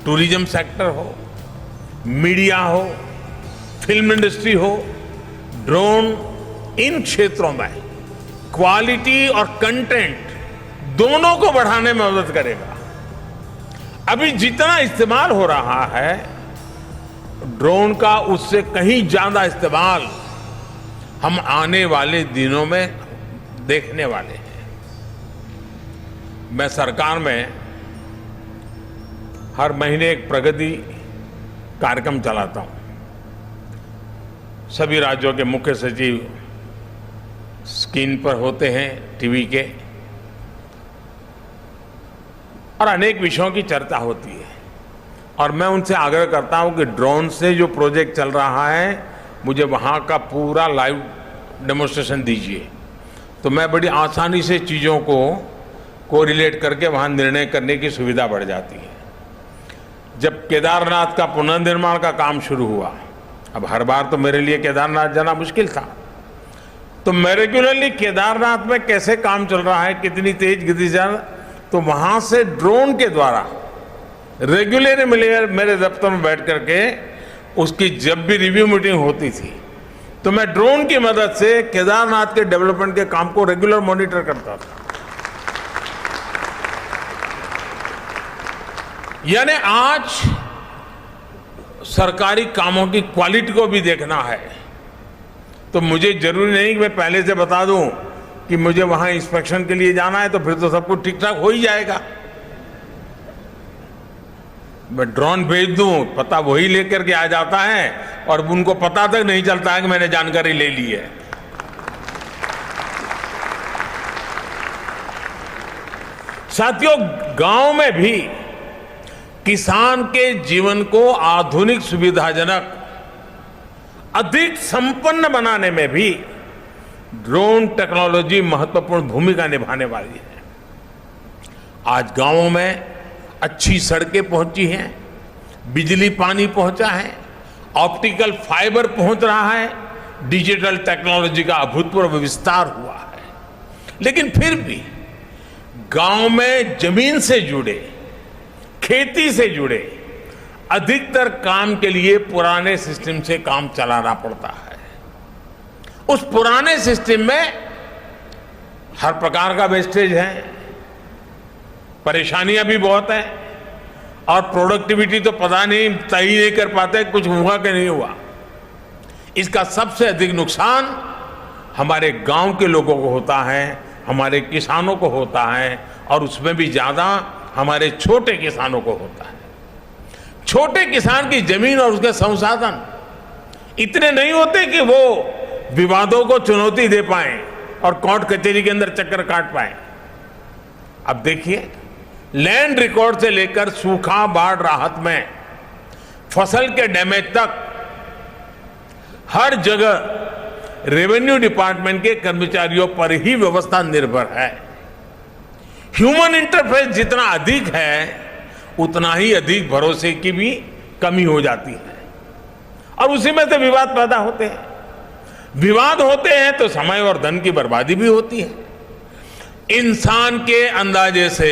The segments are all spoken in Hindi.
टूरिज्म सेक्टर हो, मीडिया हो, फिल्म इंडस्ट्री हो, ड्रोन इन क्षेत्रों में क्वालिटी और कंटेंट दोनों को बढ़ाने में मदद करेगा। अभी जितना इस्तेमाल हो रहा है ड्रोन का, उससे कहीं ज्यादा इस्तेमाल हम आने वाले दिनों में देखने वाले हैं। मैं सरकार में हर महीने एक प्रगति कार्यक्रम चलाता हूं। सभी राज्यों के मुख्य सचिव स्क्रीन पर होते हैं टीवी के, और अनेक विषयों की चर्चा होती है। और मैं उनसे आग्रह करता हूं कि ड्रोन से जो प्रोजेक्ट चल रहा है मुझे वहां का पूरा लाइव डेमोन्स्ट्रेशन दीजिए, तो मैं बड़ी आसानी से चीज़ों को कोरिलेट करके वहां निर्णय करने की सुविधा बढ़ जाती है। जब केदारनाथ का पुनर्निर्माण का काम शुरू हुआ, अब हर बार तो मेरे लिए केदारनाथ जाना मुश्किल था, तो मैं रेगुलरली केदारनाथ में कैसे काम चल रहा है, कितनी तेज गति से, तो वहां से ड्रोन के द्वारा रेगुलर मेरे दफ्तर में बैठ करके उसकी जब भी रिव्यू मीटिंग होती थी तो मैं ड्रोन की मदद से केदारनाथ के डेवलपमेंट के काम को रेगुलर मॉनिटर करता था। यानी आज सरकारी कामों की क्वालिटी को भी देखना है, तो मुझे जरूरी नहीं कि मैं पहले से बता दूं कि मुझे वहां इंस्पेक्शन के लिए जाना है, तो फिर तो सब कुछ ठीक ठाक हो ही जाएगा। मैं ड्रोन भेज दूं, पता वही लेकर के आ जाता है और उनको पता तक नहीं चलता है कि मैंने जानकारी ले ली है। साथियों, गांव में भी किसान के जीवन को आधुनिक, सुविधाजनक, अधिक संपन्न बनाने में भी ड्रोन टेक्नोलॉजी महत्वपूर्ण भूमिका निभाने वाली है। आज गांवों में अच्छी सड़कें पहुंची हैं, बिजली पानी पहुंचा है, ऑप्टिकल फाइबर पहुंच रहा है, डिजिटल टेक्नोलॉजी का अभूतपूर्व विस्तार हुआ है। लेकिन फिर भी गांव में जमीन से जुड़े, खेती से जुड़े अधिकतर काम के लिए पुराने सिस्टम से काम चलाना पड़ता है। उस पुराने सिस्टम में हर प्रकार का वेस्टेज है, परेशानियां भी बहुत हैं, और प्रोडक्टिविटी तो पता नहीं, तय ही नहीं कर पाते कुछ हुआ कि नहीं हुआ। इसका सबसे अधिक नुकसान हमारे गांव के लोगों को होता है, हमारे किसानों को होता है, और उसमें भी ज्यादा हमारे छोटे किसानों को होता है। छोटे किसान की जमीन और उसके संसाधन इतने नहीं होते कि वो विवादों को चुनौती दे पाए और कोर्ट कचहरी के अंदर चक्कर काट पाए। अब देखिए, लैंड रिकॉर्ड से लेकर सूखा, बाढ़ राहत में, फसल के डैमेज तक हर जगह रेवेन्यू डिपार्टमेंट के कर्मचारियों पर ही व्यवस्था निर्भर है। ह्यूमन इंटरफेस जितना अधिक है उतना ही अधिक भरोसे की भी कमी हो जाती है, और उसी में से विवाद पैदा होते हैं। विवाद होते हैं तो समय और धन की बर्बादी भी होती है। इंसान के अंदाजे से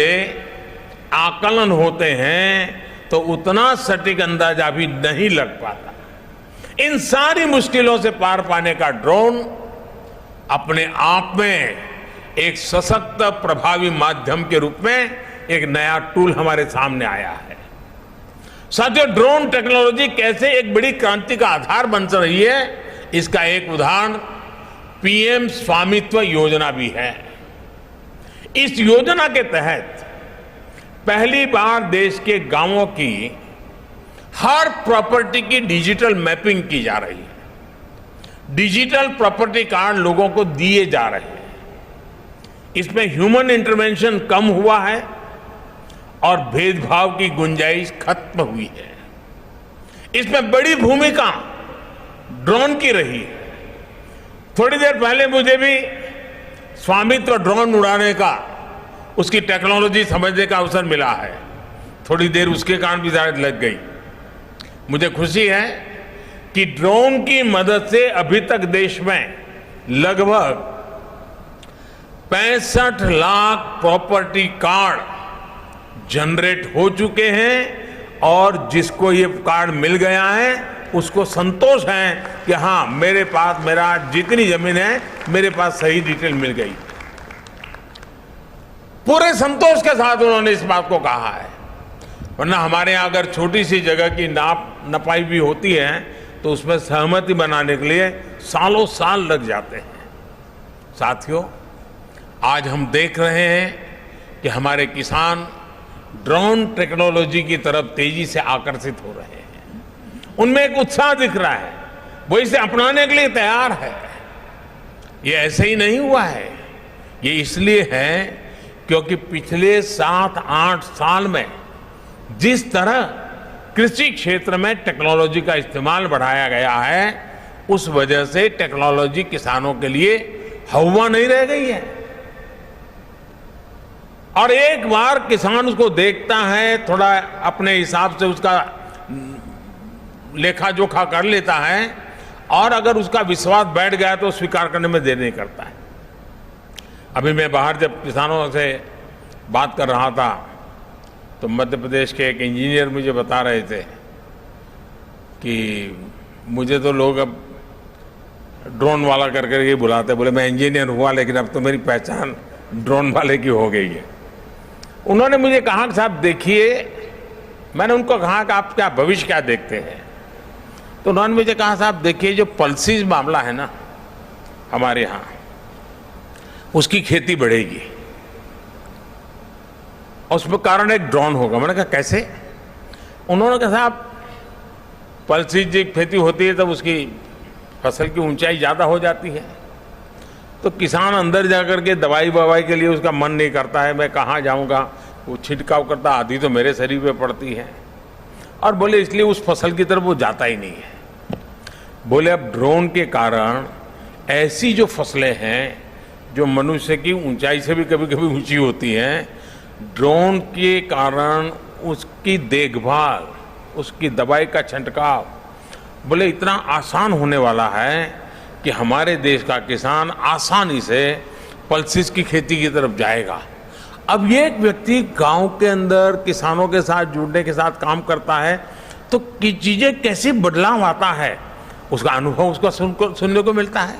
आकलन होते हैं तो उतना सटीक अंदाजा भी नहीं लग पाता। इन सारी मुश्किलों से पार पाने का ड्रोन अपने आप में एक सशक्त, प्रभावी माध्यम के रूप में एक नया टूल हमारे सामने आया है। साथियों, ड्रोन टेक्नोलॉजी कैसे एक बड़ी क्रांति का आधार बन रही है, इसका एक उदाहरण पीएम स्वामित्व योजना भी है। इस योजना के तहत पहली बार देश के गांवों की हर प्रॉपर्टी की डिजिटल मैपिंग की जा रही है। डिजिटल प्रॉपर्टी कार्ड लोगों को दिए जा रहे हैं। इसमें ह्यूमन इंटरवेंशन कम हुआ है और भेदभाव की गुंजाइश खत्म हुई है। इसमें बड़ी भूमिका ड्रोन की रही है। थोड़ी देर पहले मुझे भी स्वामित्व ड्रोन उड़ाने का, उसकी टेक्नोलॉजी समझने का अवसर मिला है। थोड़ी देर उसके कारण भी शायद लग गई। मुझे खुशी है कि ड्रोन की मदद से अभी तक देश में लगभग 65 लाख प्रॉपर्टी कार्ड जनरेट हो चुके हैं और जिसको ये कार्ड मिल गया है उसको संतोष है कि हाँ, मेरे पास मेरा जितनी जमीन है मेरे पास सही डिटेल मिल गई। पूरे संतोष के साथ उन्होंने इस बात को कहा है। वरना हमारे यहाँ अगर छोटी सी जगह की नपाई भी होती है तो उसमें सहमति बनाने के लिए सालों साल लग जाते हैं। साथियों, आज हम देख रहे हैं कि हमारे किसान ड्रोन टेक्नोलॉजी की तरफ तेजी से आकर्षित हो रहे हैं। उनमें एक उत्साह दिख रहा है, वो इसे अपनाने के लिए तैयार है। ये ऐसे ही नहीं हुआ है, ये इसलिए है क्योंकि पिछले 7-8 साल में जिस तरह कृषि क्षेत्र में टेक्नोलॉजी का इस्तेमाल बढ़ाया गया है, उस वजह से टेक्नोलॉजी किसानों के लिए हवा नहीं रह गई है। और एक बार किसान उसको देखता है, थोड़ा अपने हिसाब से उसका लेखा जोखा कर लेता है, और अगर उसका विश्वास बैठ गया तो स्वीकार करने में देर नहीं करता है। अभी मैं बाहर जब किसानों से बात कर रहा था तो मध्य प्रदेश के एक इंजीनियर मुझे बता रहे थे कि मुझे तो लोग अब ड्रोन वाला कर करके बुलाते, बोले मैं इंजीनियर हुआ लेकिन अब तो मेरी पहचान ड्रोन वाले की हो गई है। उन्होंने मुझे कहा कि साहब देखिए, मैंने उनको कहा कि आप क्या भविष्य क्या देखते हैं, तो उन्होंने मुझे कहा साहब देखिए, जो पल्सीज मामला है ना हमारे यहाँ, उसकी खेती बढ़ेगी और उसमें कारण एक ड्रोन होगा। मैंने कहा कैसे? उन्होंने कहा साहब पल्सीज की खेती होती है तब उसकी फसल की ऊंचाई ज़्यादा हो जाती है, तो किसान अंदर जाकर के दवाई ववाई के लिए उसका मन नहीं करता है, मैं कहाँ जाऊँगा, वो छिड़काव करता, आधी तो मेरे शरीर पे पड़ती है, और बोले इसलिए उस फसल की तरफ वो जाता ही नहीं है। बोले अब ड्रोन के कारण ऐसी जो फसलें हैं जो मनुष्य की ऊंचाई से भी कभी कभी ऊंची होती हैं, ड्रोन के कारण उसकी देखभाल, उसकी दवाई का छंटकाव बोले इतना आसान होने वाला है कि हमारे देश का किसान आसानी से पल्सीज की खेती की तरफ जाएगा। अब ये एक व्यक्ति गांव के अंदर किसानों के साथ जुड़ने के साथ काम करता है तो चीजें कैसे बदलाव आता है, उसका अनुभव उसका सुनने को मिलता है।